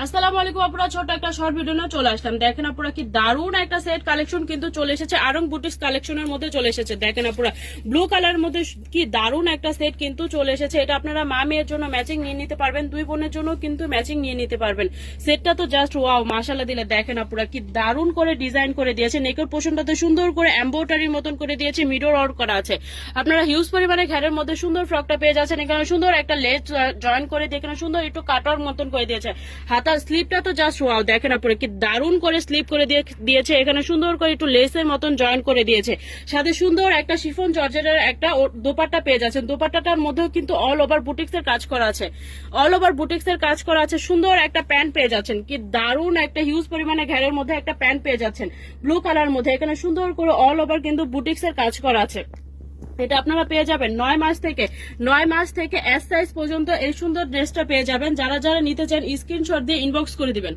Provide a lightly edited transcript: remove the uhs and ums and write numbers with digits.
আসসালামু আলাইকুম আপুরা, ছোট একটা শর্ট ভিডিও নিয়ে চলে আসলাম। দেখেন আপুরা কি দারুণ একটা সেট কালেকশন কিন্তু চলে এসেছে, আরং বুটিক্স কালেকশনের মধ্যে চলে এসেছে। দেখেন আপুরা ব্লু কালারের মধ্যে কি দারুণ একটা সেট কিন্তু চলে এসেছে। এটা আপনারা মা মেয়ের জন্য ম্যাচিং নিয়ে নিতে পারবেন, দুই বোনের জন্য কিন্তু ম্যাচিং নিয়ে নিতে পারবেন। সেটটা তো জাস্ট ওয়াও, মাশাআল্লাহ দিলে। দেখেন আপুরা কি দারুণ করে ডিজাইন করে দিয়েছে, নেকের পোর্শনটাতে সুন্দর করে এমব্রয়ডারির মতন করে দিয়েছে, মিডর ওয়ার্ক করা আছে। আপনারা হিউজ পরিমাণে ঘেরের মধ্যে সুন্দর ফ্রকটা পেয়ে যাচ্ছেন। এখানে সুন্দর একটা লেস জয়েন করে দিয়ে এখানে সুন্দর একটু কাটার মতন করে দিয়েছে। হাতার স্লিপটা তো জাস্ট ওয়াও, দেখেন আপনারা কি দারুণ করে স্লিপ করে দিয়েছে। এখানে সুন্দর করে একটু লেসের মতন জয়েন করে দিয়েছে, সাথে সুন্দর একটা শিফন জর্জেটের একটা দোপাট্টা পেয়ে যাচ্ছেন। দোপাট্টাটার মধ্যেও কিন্তু অল ওভার বুটিক্স এর কাজ করা আছে, অল ওভার বুটিক্স এর কাজ করা আছে। সুন্দর একটা প্যান্ট পেয়ে যাচ্ছেন, কি দারুণ একটা হিউজ পরিমাণে ঘেরের মধ্যে একটা প্যান্ট পেয়ে যাচ্ছেন ব্লু কালার মধ্যে। এখানে সুন্দর করে অল ওভার কিন্তু বুটিক্স এর কাজ করা আছে। এটা আপনারা পেয়ে যাবেন 9 মাস থেকে এস সাইজ পর্যন্ত এই সুন্দর ড্রেসটা পেয়ে যাবেন। যারা যারা নিতে চান স্ক্রিনশট দিয়ে ইনবক্স করে দিবেন।